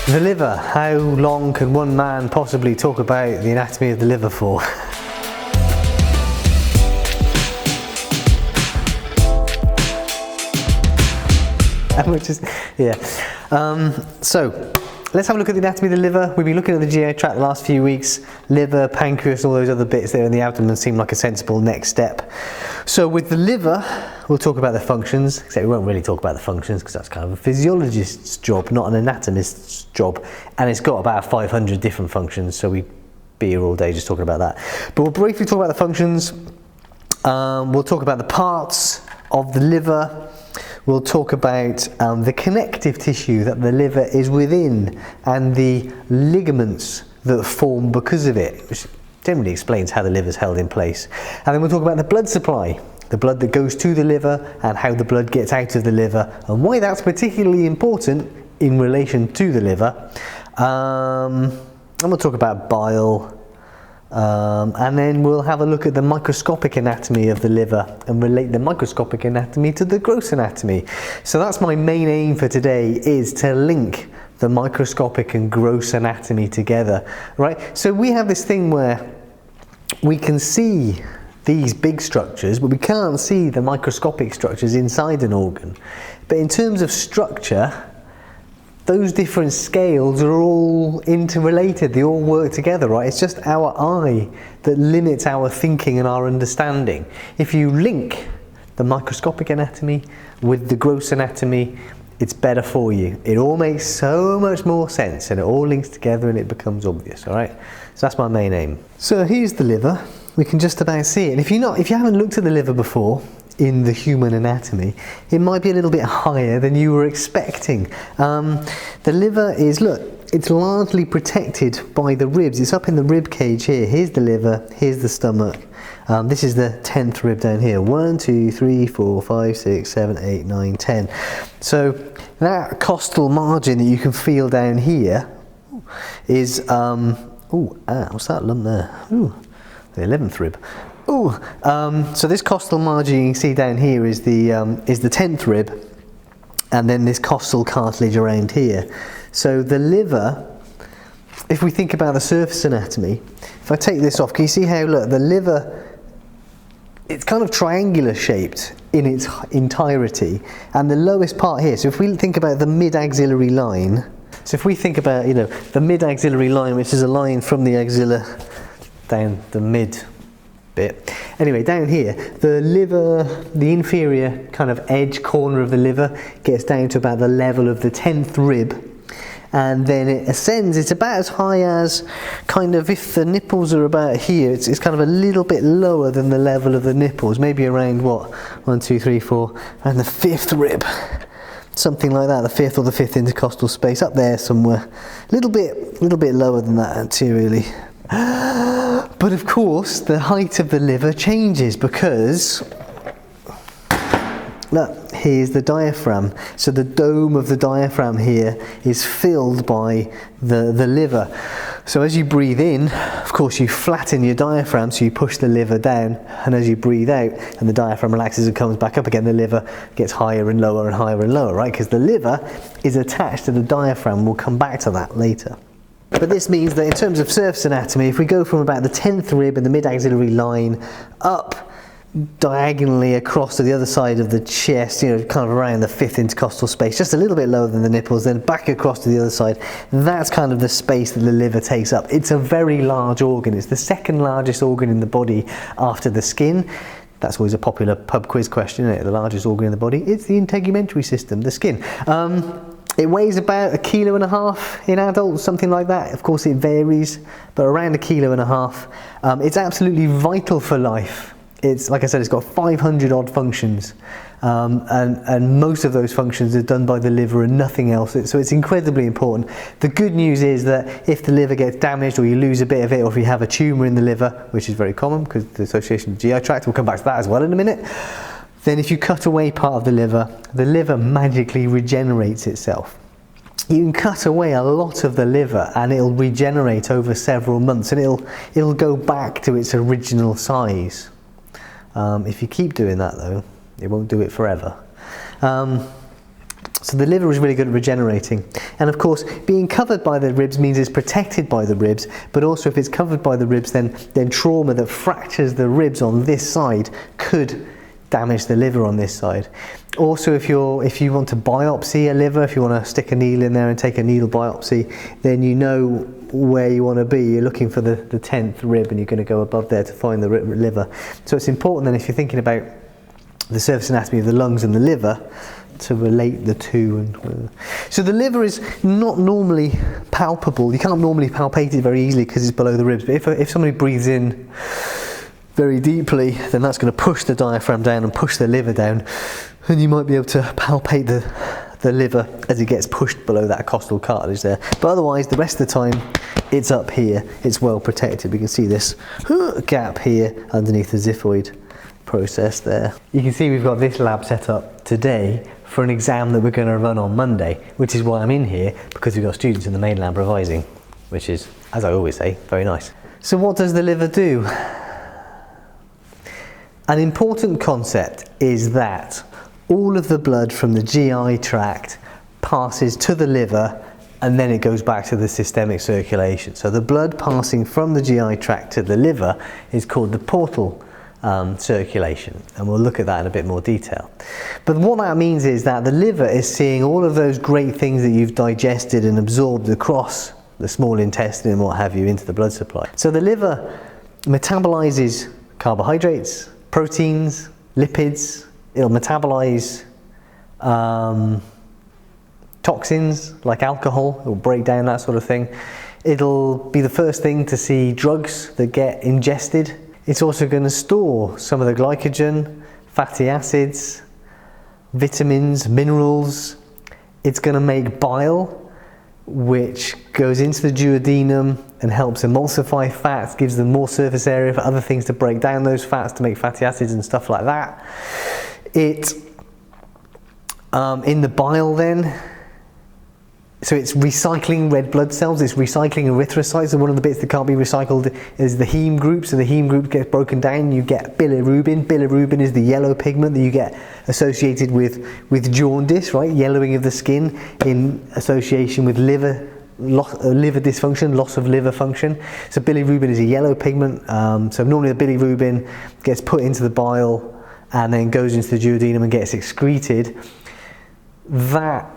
The liver. How long can one man possibly talk about the anatomy of the liver for? So let's have a look at the anatomy of the liver. We've been looking at the GI tract the last few weeks. Liver, pancreas, all those other bits there in the abdomen seem like a sensible next step. So with the liver, we'll talk about the functions, except we won't really talk about the functions because that's kind of a physiologist's job, not an anatomist's job. And it's got about 500 different functions, so we'd be here all day just talking about that. But we'll briefly talk about the functions. We'll talk about the parts of the liver. We'll talk about the connective tissue that the liver is within and the ligaments that form because of it, which generally explains how the liver is held in place. And then we'll talk about the blood supply, the blood that goes to the liver and how the blood gets out of the liver and why that's particularly important in relation to the liver. And we'll talk about bile. And then we'll have a look at the microscopic anatomy of the liver and relate the microscopic anatomy to the gross anatomy. So that's my main aim for today, is to link the microscopic and gross anatomy together, right? So we have this thing where we can see these big structures, but we can't see the microscopic structures inside an organ. But in terms of structure, those different scales are all interrelated, they all work together, right? It's just our eye that limits our thinking and our understanding. If you link the microscopic anatomy with the gross anatomy, it's better for you. It all makes so much more sense and it all links together and it becomes obvious, all right? So that's my main aim. So here's the liver. We can just about see it. And if you haven't looked at the liver before, in the human anatomy, it might be a little bit higher than you were expecting. The liver is, look, it's largely protected by the ribs. It's up in the rib cage here. Here's the liver, here's the stomach. This is the 10th rib down here. 1, 2, 3, 4, 5, 6, 7, 8, 9, 10. So that costal margin that you can feel down here is, what's that lump there? Ooh, the 11th rib. So this costal margin you can see down here is the 10th rib, and then this costal cartilage around here. So the liver, if we think about the surface anatomy, if I take this off, can you see how, look, the liver, it's kind of triangular shaped in its entirety, and the lowest part here, so if we think about the mid-axillary line, so if we think about, the mid-axillary line, which is a line from the axilla down the mid bit. Anyway, down here, the liver, the inferior kind of edge corner of the liver gets down to about the level of the 10th rib, and then it ascends. It's about as high as, kind of, if the nipples are about here, it's kind of a little bit lower than the level of the nipples, maybe around what, 1, 2, 3, 4, around the 5th rib. Something like that, the 5th or the 5th intercostal space, up there somewhere. A little bit lower than that anteriorly. But of course, the height of the liver changes because, look, here's the diaphragm. So the dome of the diaphragm here is filled by the liver. So as you breathe in, of course, you flatten your diaphragm, so you push the liver down, and as you breathe out and the diaphragm relaxes and comes back up again, the liver gets higher and lower and higher and lower, right? Because the liver is attached to the diaphragm. We'll come back to that later. But this means that in terms of surface anatomy, if we go from about the 10th rib and the mid-axillary line up diagonally across to the other side of the chest, kind of around the 5th intercostal space, just a little bit lower than the nipples, then back across to the other side, that's kind of the space that the liver takes up. It's a very large organ. It's the second largest organ in the body after the skin. That's always a popular pub quiz question, isn't it? The largest organ in the body. It's the integumentary system, the skin. It weighs about 1.5 kilos in adults, something like that. Of course, it varies, but around 1.5 kilos. It's absolutely vital for life. It's, like I said, it's got 500 odd functions, and most of those functions are done by the liver and nothing else. So it's incredibly important. The good news is that if the liver gets damaged or you lose a bit of it, or if you have a tumour in the liver, which is very common because the association with the GI tract, we'll come back to that as well in a minute, then if you cut away part of the liver magically regenerates itself. You can cut away a lot of the liver and it'll regenerate over several months, and it'll go back to its original size. If you keep doing that though, it won't do it forever. So the liver is really good at regenerating. And of course, being covered by the ribs means it's protected by the ribs, but also if it's covered by the ribs, then trauma that fractures the ribs on this side could damage the liver on this side. Also, if you want to biopsy a liver, if you want to stick a needle in there and take a needle biopsy, then you know where you want to be. You're looking for the 10th rib, and you're going to go above there to find the liver. So it's important then, if you're thinking about the surface anatomy of the lungs and the liver, to relate the two. So the liver is not normally palpable. You can't normally palpate it very easily because it's below the ribs. But if somebody breathes in very deeply, then that's going to push the diaphragm down and push the liver down, and you might be able to palpate the liver as it gets pushed below that costal cartilage there. But otherwise, the rest of the time, it's up here. It's well protected. We can see this gap here underneath the xiphoid process there. You can see we've got this lab set up today for an exam that we're going to run on Monday, which is why I'm in here, because we've got students in the main lab revising, which is, as I always say, very nice. So what does the liver do? An important concept is that all of the blood from the GI tract passes to the liver, and then it goes back to the systemic circulation. So the blood passing from the GI tract to the liver is called the portal circulation, and we'll look at that in a bit more detail. But what that means is that the liver is seeing all of those great things that you've digested and absorbed across the small intestine and what have you into the blood supply. So the liver metabolizes carbohydrates, proteins, lipids. It'll metabolize toxins like alcohol. It will break down that sort of thing. It'll be the first thing to see drugs that get ingested. It's also going to store some of the glycogen, fatty acids, vitamins, minerals. It's going to make bile, which goes into the duodenum and helps emulsify fats, gives them more surface area for other things to break down those fats to make fatty acids and stuff like that. It, in the bile then, so it's recycling red blood cells, it's recycling erythrocytes, and one of the bits that can't be recycled is the heme group. So the heme group gets broken down, you get bilirubin. Bilirubin is the yellow pigment that you get associated with jaundice, right? Yellowing of the skin in association with liver dysfunction, loss of liver function. So bilirubin is a yellow pigment. So normally the bilirubin gets put into the bile and then goes into the duodenum and gets excreted. That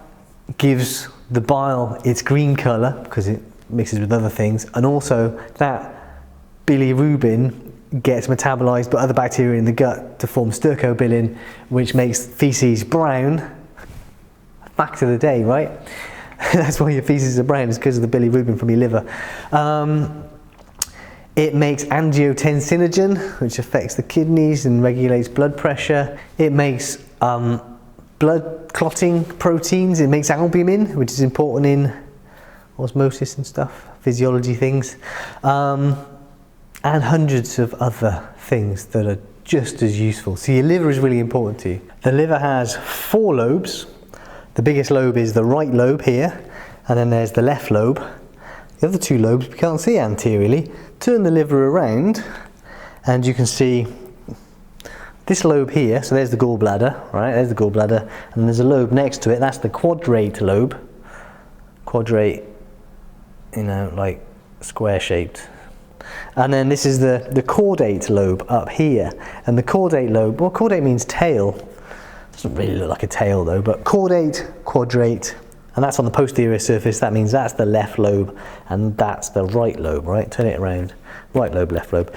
gives the bile its green colour because it mixes with other things, and also that bilirubin gets metabolized by other bacteria in the gut to form stercobilin, which makes feces brown. Back to the day, right? That's why your feces are brown, is because of the bilirubin from your liver. It makes angiotensinogen, which affects the kidneys and regulates blood pressure. It makes blood clotting proteins. It makes albumin, which is important in osmosis and stuff, physiology things, and hundreds of other things that are just as useful. So your liver is really important to you. The liver has 4 lobes. The biggest lobe is the right lobe here, and then there's the left lobe. The other 2 lobes we can't see anteriorly. Turn the liver around and you can see this lobe here. So there's the gallbladder, right? There's the gallbladder, and there's a lobe next to it. That's the quadrate lobe. Quadrate, you know, like square shaped. And then this is the caudate lobe up here. And the caudate lobe, well, caudate means tail. Doesn't really look like a tail though, but caudate, quadrate, and that's on the posterior surface. That means that's the left lobe and that's the right lobe, right? Turn it around. Right lobe, left lobe.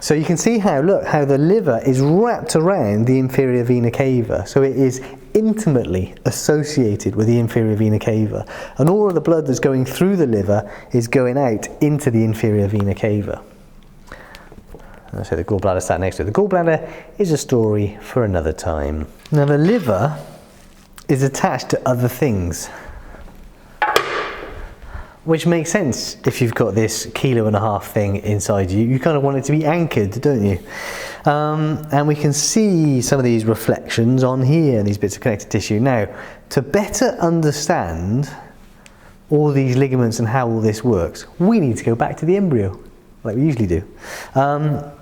So you can see how, look, how the liver is wrapped around the inferior vena cava. So it is intimately associated with the inferior vena cava. And all of the blood that's going through the liver is going out into the inferior vena cava. And so the gallbladder sat next to it. The gallbladder is a story for another time. Now the liver is attached to other things, which makes sense if you've got this 1.5 kilo thing inside you. You kind of want it to be anchored, don't you? And we can see some of these reflections on here, these bits of connective tissue. Now, to better understand all these ligaments and how all this works, we need to go back to the embryo, like we usually do. And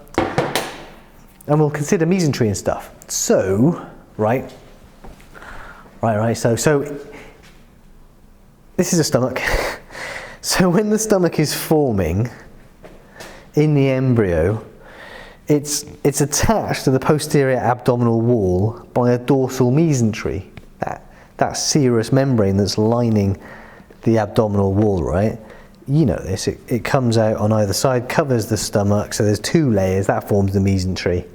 we'll consider mesentery and stuff. So, so this is a stomach. So when the stomach is forming in the embryo, it's attached to the posterior abdominal wall by a dorsal mesentery, that serous membrane that's lining the abdominal wall, right? You know this, it comes out on either side, covers the stomach, so there's two layers, that forms the mesentery.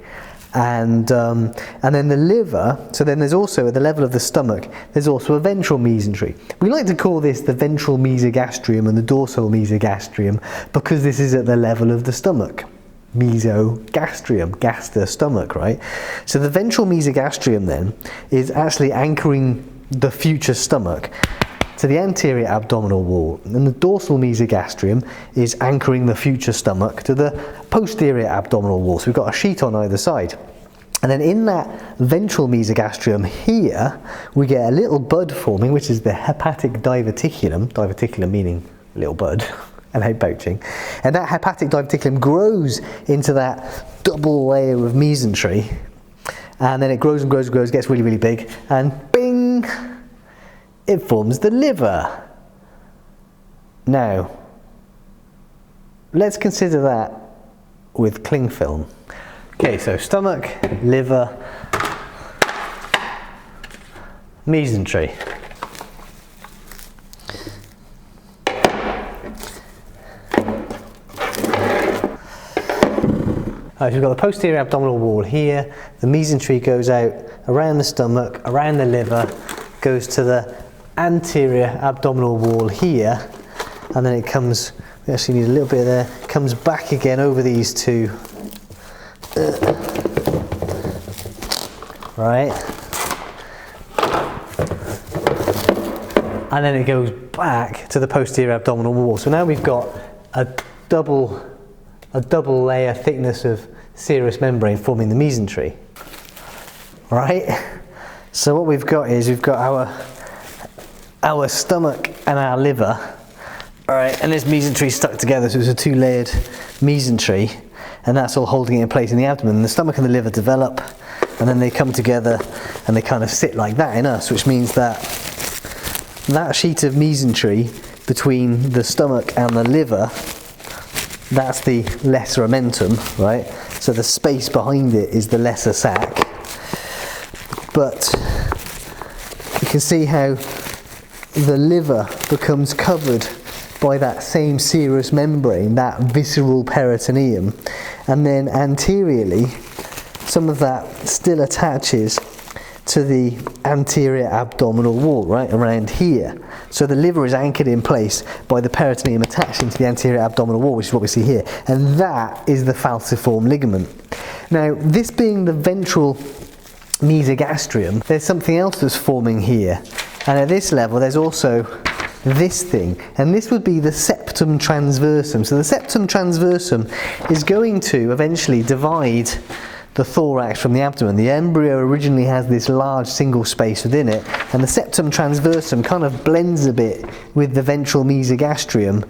And then the liver, so then there's also, at the level of the stomach, there's also a ventral mesentery. We like to call this the ventral mesogastrium and the dorsal mesogastrium because this is at the level of the stomach. Mesogastrium, gaster, stomach, right? So the ventral mesogastrium then is actually anchoring the future stomach to the anterior abdominal wall, and the dorsal mesogastrium is anchoring the future stomach to the posterior abdominal wall. So we've got a sheet on either side. And then in that ventral mesogastrium here, we get a little bud forming, which is the hepatic diverticulum, diverticulum meaning little bud, and egg pouching. And that hepatic diverticulum grows into that double layer of mesentery, and then it grows and grows and grows, gets really, really big, and bing! It forms the liver. Now, let's consider that with cling film. Okay, so stomach, liver, mesentery. Alright, so we've got the posterior abdominal wall here, the mesentery goes out around the stomach, around the liver, goes to the anterior abdominal wall here, and then it comes, we actually need a little bit there, comes back again over these two, right, and then it goes back to the posterior abdominal wall. So now we've got a double layer thickness of serous membrane forming the mesentery, right? So what we've got is we've got our stomach and our liver, all right, and this mesentery stuck together, so it's a two-layered mesentery, and that's all holding it in place in the abdomen. And the stomach and the liver develop, and then they come together and they kind of sit like that in us, which means that sheet of mesentery between the stomach and the liver, that's the lesser omentum, right? So the space behind it is the lesser sac. But you can see how the liver becomes covered by that same serous membrane, that visceral peritoneum, and then anteriorly some of that still attaches to the anterior abdominal wall, right around here. So the liver is anchored in place by the peritoneum attaching to the anterior abdominal wall, which is what we see here, and that is the falciform ligament. Now, this being the ventral mesogastrium, there's something else that's forming here, and at this level there's also this thing, and this would be the septum transversum. So the septum transversum is going to eventually divide the thorax from the abdomen. The embryo originally has this large single space within it, and the septum transversum kind of blends a bit with the ventral mesogastrium,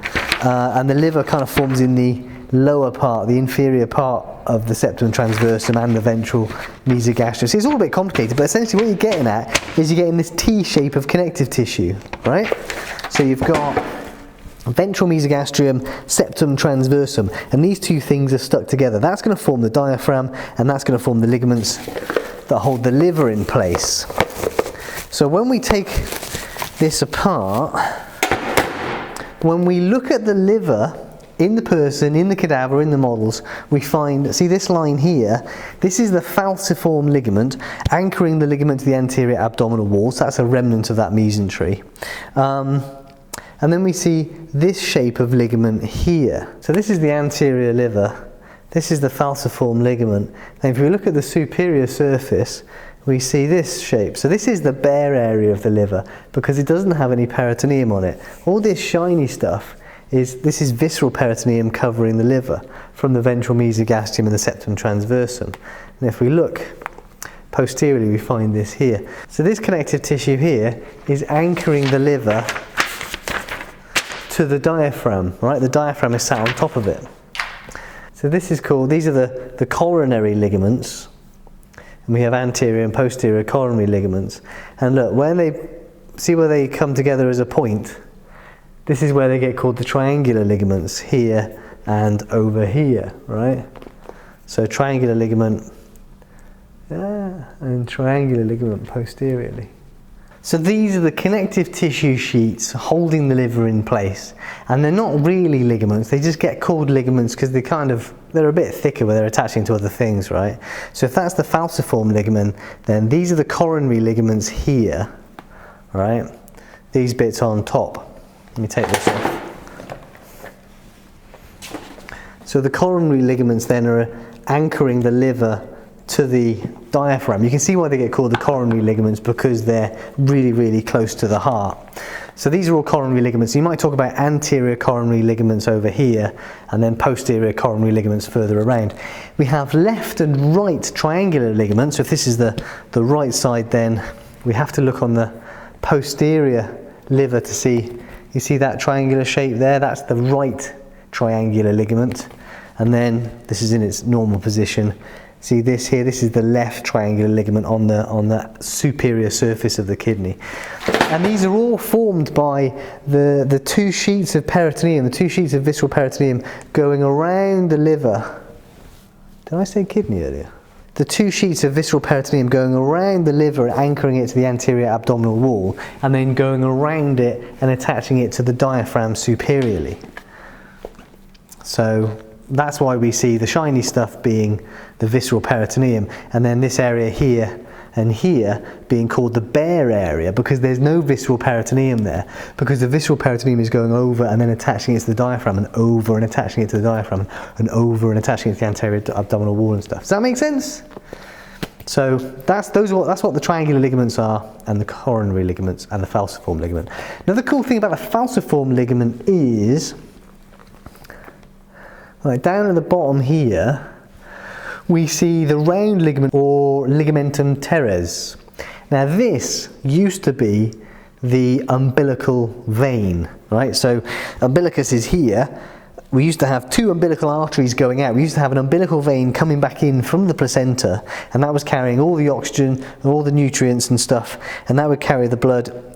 and the liver kind of forms in the lower part, the inferior part of the septum transversum and the ventral mesogastrium. So it's all a bit complicated, but essentially what you're getting at is you're getting this T shape of connective tissue, right? So you've got ventral mesogastrium, septum transversum, and these two things are stuck together. That's going to form the diaphragm, and that's going to form the ligaments that hold the liver in place. So when we take this apart, when we look at the liver in the person, in the cadaver, in the models, we find, see this line here, this is the falciform ligament, anchoring the ligament to the anterior abdominal wall, so that's a remnant of that mesentery. And then we see this shape of ligament here. So this is the anterior liver, this is the falciform ligament. And if we look at the superior surface, we see this shape. So this is the bare area of the liver, because it doesn't have any peritoneum on it. All this shiny stuff this is visceral peritoneum covering the liver from the ventral mesogastrium and the septum transversum. And if we look posteriorly, we find this here. So this connective tissue here is anchoring the liver to the diaphragm, right? The diaphragm is sat on top of it. So this is called, these are the coronary ligaments, and we have anterior and posterior coronary ligaments. And look, when they, see where they come together as a point? This is where they get called the triangular ligaments, here and over here, right? So triangular ligament, and triangular ligament posteriorly. So these are the connective tissue sheets holding the liver in place, and they're not really ligaments, they just get called ligaments because they're a bit thicker where they're attaching to other things, right? So if that's the falciform ligament, then these are the coronary ligaments here, right? These bits on top. Let me take this off. So the coronary ligaments then are anchoring the liver to the diaphragm. You can see why they get called the coronary ligaments, because they're really, really close to the heart. So these are all coronary ligaments. You might talk about anterior coronary ligaments over here, and then posterior coronary ligaments further around. We have left and right triangular ligaments. So if this is the right side, then we have to look on the posterior liver to see, you see that triangular shape there? That's the right triangular ligament. And then this is in its normal position. See this here, this is the left triangular ligament on the superior surface of the kidney. And these are all formed by the two sheets of peritoneum, the two sheets of visceral peritoneum going around the liver. Did I say kidney earlier? The two sheets of visceral peritoneum going around the liver and anchoring it to the anterior abdominal wall, and then going around it and attaching it to the diaphragm superiorly. So that's why we see the shiny stuff being the visceral peritoneum, and then this area here and here being called the bare area, because there's no visceral peritoneum there, because the visceral peritoneum is going over and then attaching it to the diaphragm, and over and attaching it to the diaphragm, and over and attaching it to the anterior abdominal wall and stuff. Does that make sense? So that's what the triangular ligaments are, and the coronary ligaments, and the falciform ligament. Another cool thing about the falciform ligament is, right down at the bottom here, we see the round ligament, or ligamentum teres. Now this used to be the umbilical vein, right? So umbilicus is here. We used to have two umbilical arteries going out. We used to have an umbilical vein coming back in from the placenta, and that was carrying all the oxygen and all the nutrients and stuff, and that would carry the blood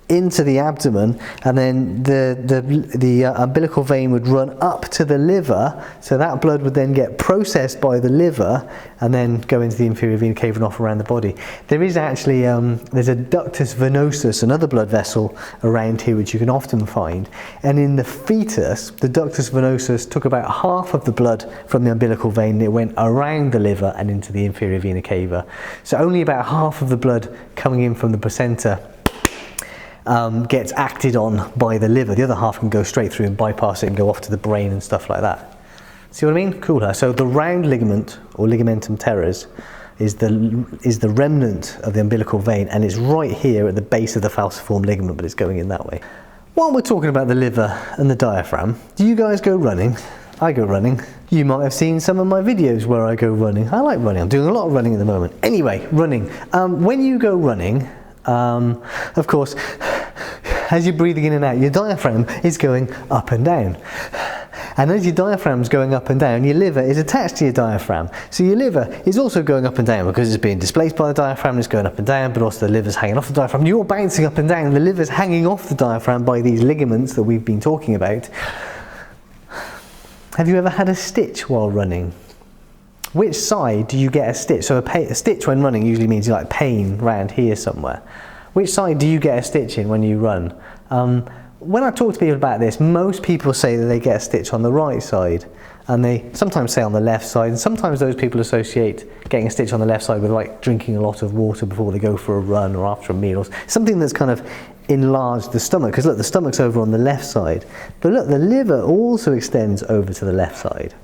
into the abdomen, and then the umbilical vein would run up to the liver, so that blood would then get processed by the liver and then go into the inferior vena cava and off around the body. There is actually there's a ductus venosus, another blood vessel around here which you can often find, and in the fetus the ductus venosus took about half of the blood from the umbilical vein, and it went around the liver and into the inferior vena cava. So only about half of the blood coming in from the placenta gets acted on by the liver. The other half can go straight through and bypass it and go off to the brain and stuff like that. See what I mean? Cool. So the round ligament, or ligamentum teres, is the remnant of the umbilical vein, and it's right here at the base of the falciform ligament, but it's going in that way. While we're talking about the liver and the diaphragm, do you guys go running? I go running. You might have seen some of my videos where I go running. I like running. I'm doing a lot of running at the moment. Anyway, running. When you go running, of course, as you're breathing in and out, your diaphragm is going up and down. And as your diaphragm's going up and down, your liver is attached to your diaphragm. So your liver is also going up and down because it's being displaced by the diaphragm, it's going up and down, but also the liver's hanging off the diaphragm. You're bouncing up and down, the liver's hanging off the diaphragm by these ligaments that we've been talking about. Have you ever had a stitch while running? Which side do you get a stitch? So a stitch when running usually means you like pain round here somewhere. Which side do you get a stitch in when you run? When I talk to people about this, most people say that they get a stitch on the right side, and they sometimes say on the left side, and sometimes those people associate getting a stitch on the left side with like drinking a lot of water before they go for a run or after a meal, or something that's kind of enlarged the stomach, because look, the stomach's over on the left side, but look, the liver also extends over to the left side.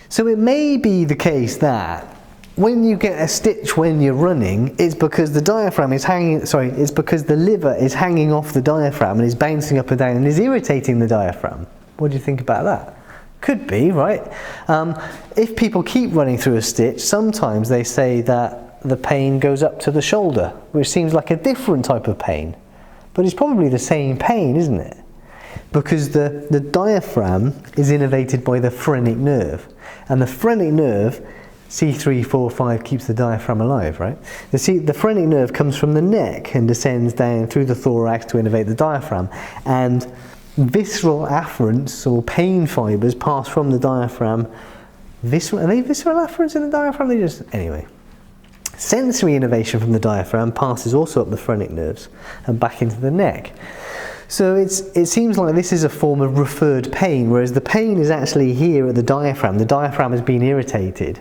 So it may be the case that when you get a stitch when you're running, it's because the diaphragm is it's because the liver is hanging off the diaphragm and is bouncing up and down and is irritating the diaphragm. What do you think about that? Could be, right? If people keep running through a stitch, sometimes they say that the pain goes up to the shoulder, which seems like a different type of pain, but it's probably the same pain, isn't it? Because the diaphragm is innervated by the phrenic nerve, and the phrenic nerve C3, 4, 5 keeps the diaphragm alive, right? The phrenic nerve comes from the neck and descends down through the thorax to innervate the diaphragm. And visceral afferents, or pain fibres, pass from the diaphragm. Are they visceral afferents in the diaphragm? Anyway. Sensory innervation from the diaphragm passes also up the phrenic nerves and back into the neck. So it seems like this is a form of referred pain, whereas the pain is actually here at the diaphragm. The diaphragm has been irritated,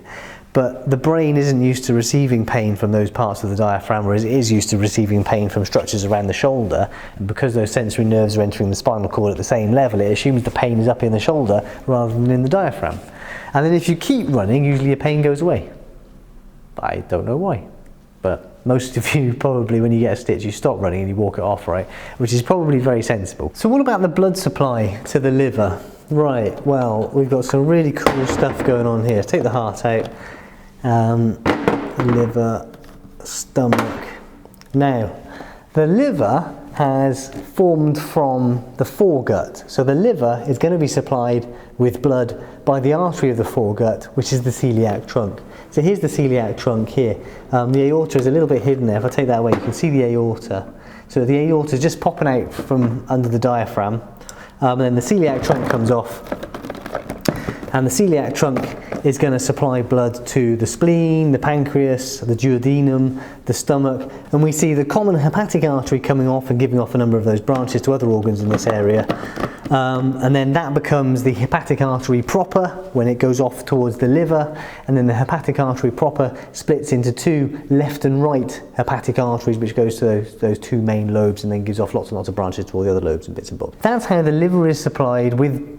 but the brain isn't used to receiving pain from those parts of the diaphragm, whereas it is used to receiving pain from structures around the shoulder. And because those sensory nerves are entering the spinal cord at the same level, it assumes the pain is up in the shoulder rather than in the diaphragm. And then if you keep running, usually your pain goes away. I don't know why, but most of you probably, when you get a stitch, you stop running and you walk it off, right? Which is probably very sensible. So what about the blood supply to the liver? Right, well, we've got some really cool stuff going on here. Let's take the heart out. Liver, stomach. Now, the liver has formed from the foregut. So the liver is going to be supplied with blood by the artery of the foregut, which is the celiac trunk. So here's the celiac trunk here. The aorta is a little bit hidden there. If I take that away, you can see the aorta. So the aorta is just popping out from under the diaphragm. And then the celiac trunk comes off. And the celiac trunk is going to supply blood to the spleen, the pancreas, the duodenum, the stomach, and we see the common hepatic artery coming off and giving off a number of those branches to other organs in this area. And then that becomes the hepatic artery proper when it goes off towards the liver, and then the hepatic artery proper splits into two left and right hepatic arteries, which goes to those two main lobes and then gives off lots and lots of branches to all the other lobes and bits and bobs. That's how the liver is supplied with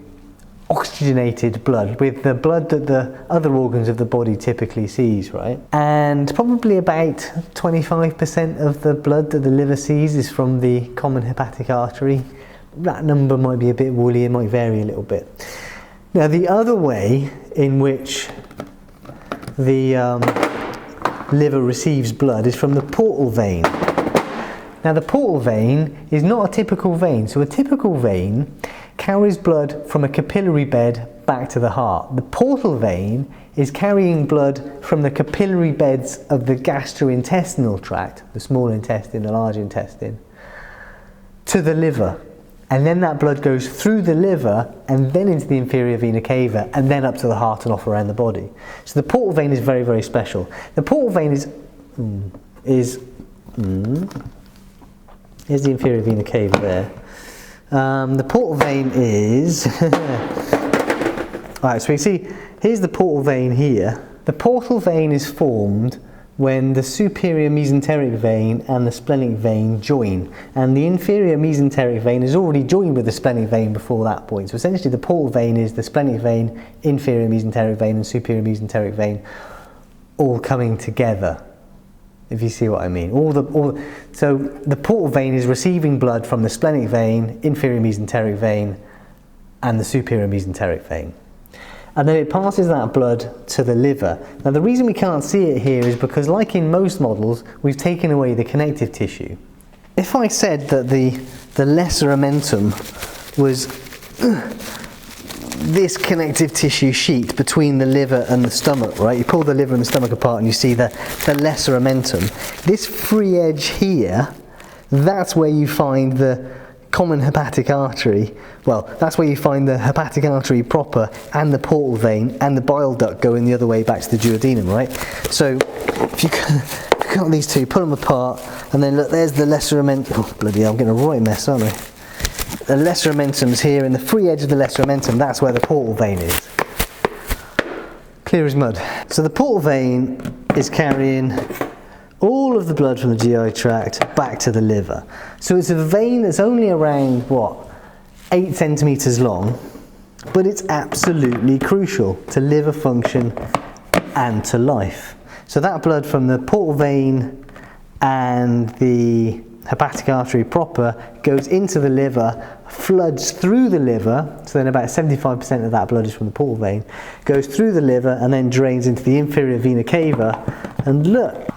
oxygenated blood, with the blood that the other organs of the body typically sees, right? And probably about 25% of the blood that the liver sees is from the common hepatic artery. That number might be a bit woolly, it might vary a little bit. Now the other way in which the liver receives blood is from the portal vein. Now the portal vein is not a typical vein. So a typical vein carries blood from a capillary bed back to the heart. The portal vein is carrying blood from the capillary beds of the gastrointestinal tract, the small intestine, the large intestine, to the liver. And then that blood goes through the liver and then into the inferior vena cava and then up to the heart and off around the body. So the portal vein is very, very special. The portal vein is here's the inferior vena cava there. The portal vein is alright, so we see here's the portal vein here. The portal vein is formed when the superior mesenteric vein and the splenic vein join, and the inferior mesenteric vein is already joined with the splenic vein before that point. So essentially the portal vein is the splenic vein, inferior mesenteric vein and superior mesenteric vein all coming together, if you see what I mean. So the portal vein is receiving blood from the splenic vein, inferior mesenteric vein and the superior mesenteric vein. And then it passes that blood to the liver. Now the reason we can't see it here is because, like in most models, we've taken away the connective tissue. If I said that the lesser omentum was this connective tissue sheet between the liver and the stomach, right? You pull the liver and the stomach apart and you see the lesser omentum. This free edge here, that's where you find the common hepatic artery. Well, that's where you find the hepatic artery proper and the portal vein and the bile duct going the other way back to the duodenum, right? So if you cut these two, pull them apart, and then look, there's the lesser omentum. Oh bloody hell, I'm getting a right mess, aren't I? The lesser omentum's here, and the free edge of the lesser omentum, that's where the portal vein is. Clear as mud. So the portal vein is carrying all of the blood from the GI tract back to the liver. So it's a vein that's only around, 8 centimetres long, but it's absolutely crucial to liver function and to life. So that blood from the portal vein and the hepatic artery proper goes into the liver, floods through the liver, so then about 75% of that blood is from the portal vein, goes through the liver and then drains into the inferior vena cava, and look,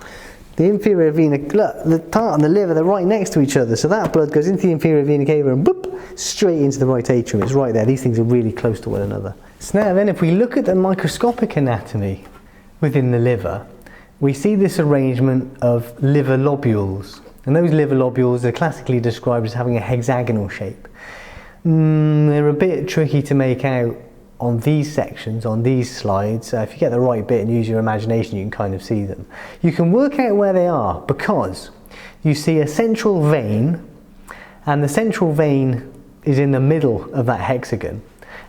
the inferior vena, look, the heart and the liver, they're right next to each other, so that blood goes into the inferior vena cava and boop, straight into the right atrium. It's right there. These things are really close to one another. So now then, if we look at the microscopic anatomy within the liver, we see this arrangement of liver lobules. And those liver lobules are classically described as having a hexagonal shape. They're a bit tricky to make out on these sections, on these slides. If you get the right bit and use your imagination, you can kind of see them. You can work out where they are because you see a central vein, and the central vein is in the middle of that hexagon.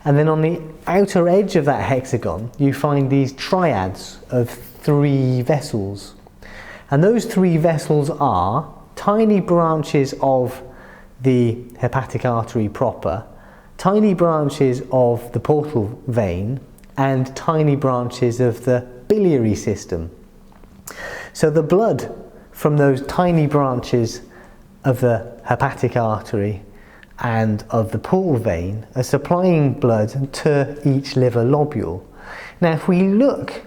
And then on the outer edge of that hexagon, you find these triads of 3 vessels. And those 3 vessels are tiny branches of the hepatic artery proper, tiny branches of the portal vein, and tiny branches of the biliary system. So the blood from those tiny branches of the hepatic artery and of the portal vein are supplying blood to each liver lobule. Now if we look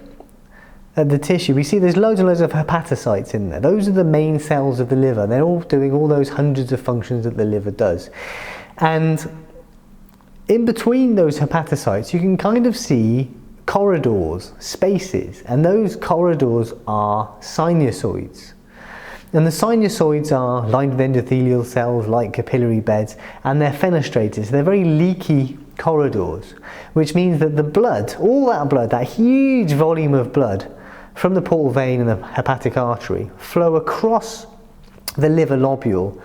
at the tissue, we see there's loads and loads of hepatocytes in there. Those are the main cells of the liver. They're all doing all those hundreds of functions that the liver does. And in between those hepatocytes, you can kind of see corridors, spaces, and those corridors are sinusoids. And the sinusoids are lined with endothelial cells like capillary beds, and they're fenestrated, so they're very leaky corridors, which means that the blood, all that blood, that huge volume of blood from the portal vein and the hepatic artery, flow across the liver lobule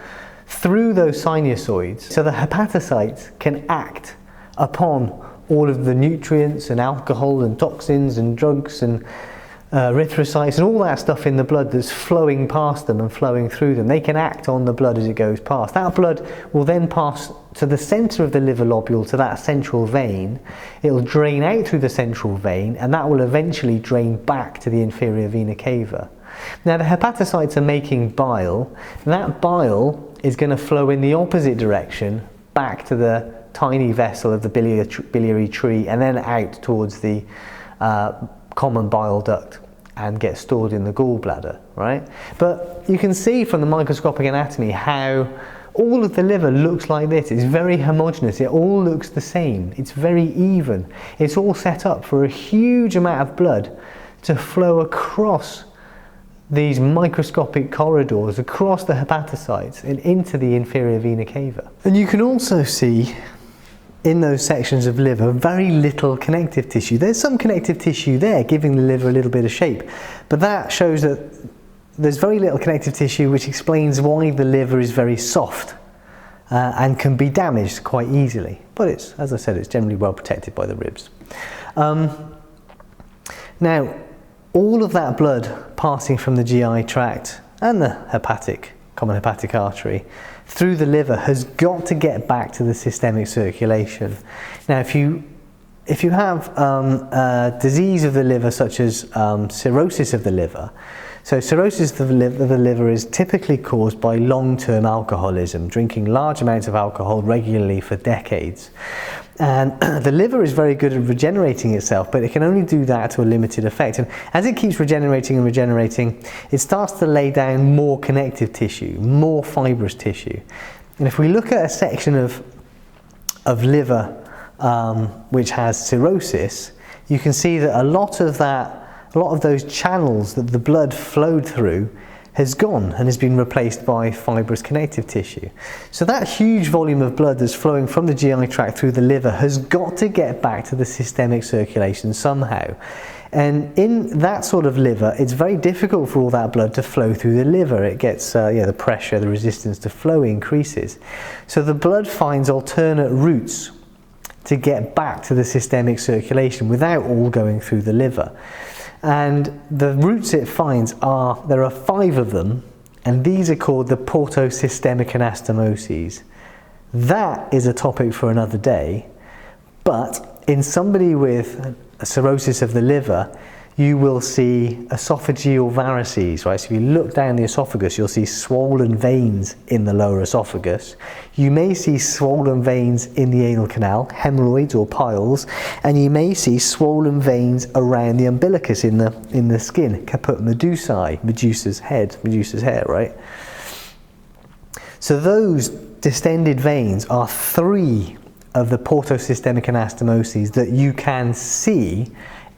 through those sinusoids, so the hepatocytes can act upon all of the nutrients and alcohol and toxins and drugs and erythrocytes and all that stuff in the blood that's flowing past them and flowing through them. They can act on the blood as it goes past. That blood will then pass to the centre of the liver lobule, to that central vein. It will drain out through the central vein, and that will eventually drain back to the inferior vena cava. Now the hepatocytes are making bile. That bile is going to flow in the opposite direction back to the tiny vessel of the biliary tree and then out towards the common bile duct and get stored in the gallbladder, right? But you can see from the microscopic anatomy how all of the liver looks like this. It's very homogeneous. It all looks the same. It's very even. It's all set up for a huge amount of blood to flow across these microscopic corridors, across the hepatocytes and into the inferior vena cava. And you can also see in those sections of liver very little connective tissue. There's some connective tissue there giving the liver a little bit of shape, but that shows that there's very little connective tissue, which explains why the liver is very soft and can be damaged quite easily. But it's, as I said, it's generally well protected by the ribs. Now, all of that blood passing from the GI tract and the common hepatic artery through the liver has got to get back to the systemic circulation. Now if you have a disease of the liver such as cirrhosis of the liver, so cirrhosis of the liver is typically caused by long-term alcoholism, drinking large amounts of alcohol regularly for decades. And the liver is very good at regenerating itself, but it can only do that to a limited effect. And as it keeps regenerating and regenerating, it starts to lay down more connective tissue, more fibrous tissue. And if we look at a section of liver which has cirrhosis, you can see that a lot of those channels that the blood flowed through has gone and has been replaced by fibrous connective tissue. So that huge volume of blood that's flowing from the GI tract through the liver has got to get back to the systemic circulation somehow. And in that sort of liver, it's very difficult for all that blood to flow through the liver. It gets, the pressure, the resistance to flow increases. So the blood finds alternate routes to get back to the systemic circulation without all going through the liver. And the routes it finds there are 5 of them, and these are called the portosystemic anastomoses. That is a topic for another day, but in somebody with a cirrhosis of the liver, you will see esophageal varices, right? So if you look down the esophagus, you'll see swollen veins in the lower esophagus. You may see swollen veins in the anal canal, hemorrhoids or piles, and you may see swollen veins around the umbilicus in the skin, caput medusae, Medusa's hair, right? So those distended veins are 3 of the portosystemic anastomoses that you can see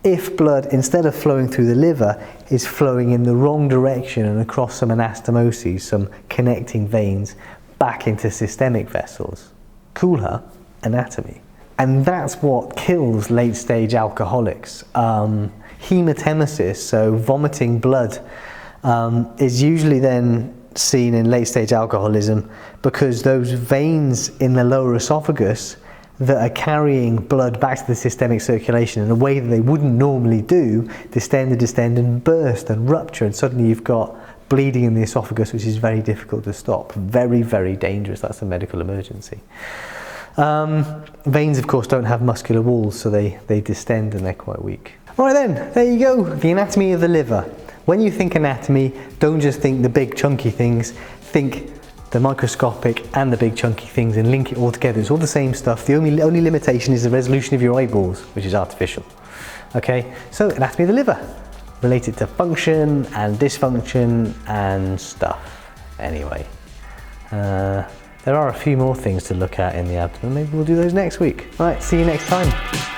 if blood, instead of flowing through the liver, is flowing in the wrong direction and across some anastomoses, some connecting veins, back into systemic vessels. Cool, huh? Anatomy. And that's what kills late-stage alcoholics. Hematemesis, so vomiting blood, is usually then seen in late-stage alcoholism because those veins in the lower esophagus that are carrying blood back to the systemic circulation in a way that they wouldn't normally do, distend and burst and rupture, and suddenly you've got bleeding in the esophagus, which is very difficult to stop. Very, very dangerous. That's a medical emergency. Veins, of course, don't have muscular walls, so they distend and they're quite weak. Right then, there you go, the anatomy of the liver. When you think anatomy, don't just think the big chunky things, think the microscopic and the big chunky things and link it all together. It's all the same stuff. The only limitation is the resolution of your eyeballs, which is artificial. Okay, so anatomy of the liver, related to function and dysfunction and stuff. Anyway, there are a few more things to look at in the abdomen. Maybe we'll do those next week. Right, see you next time.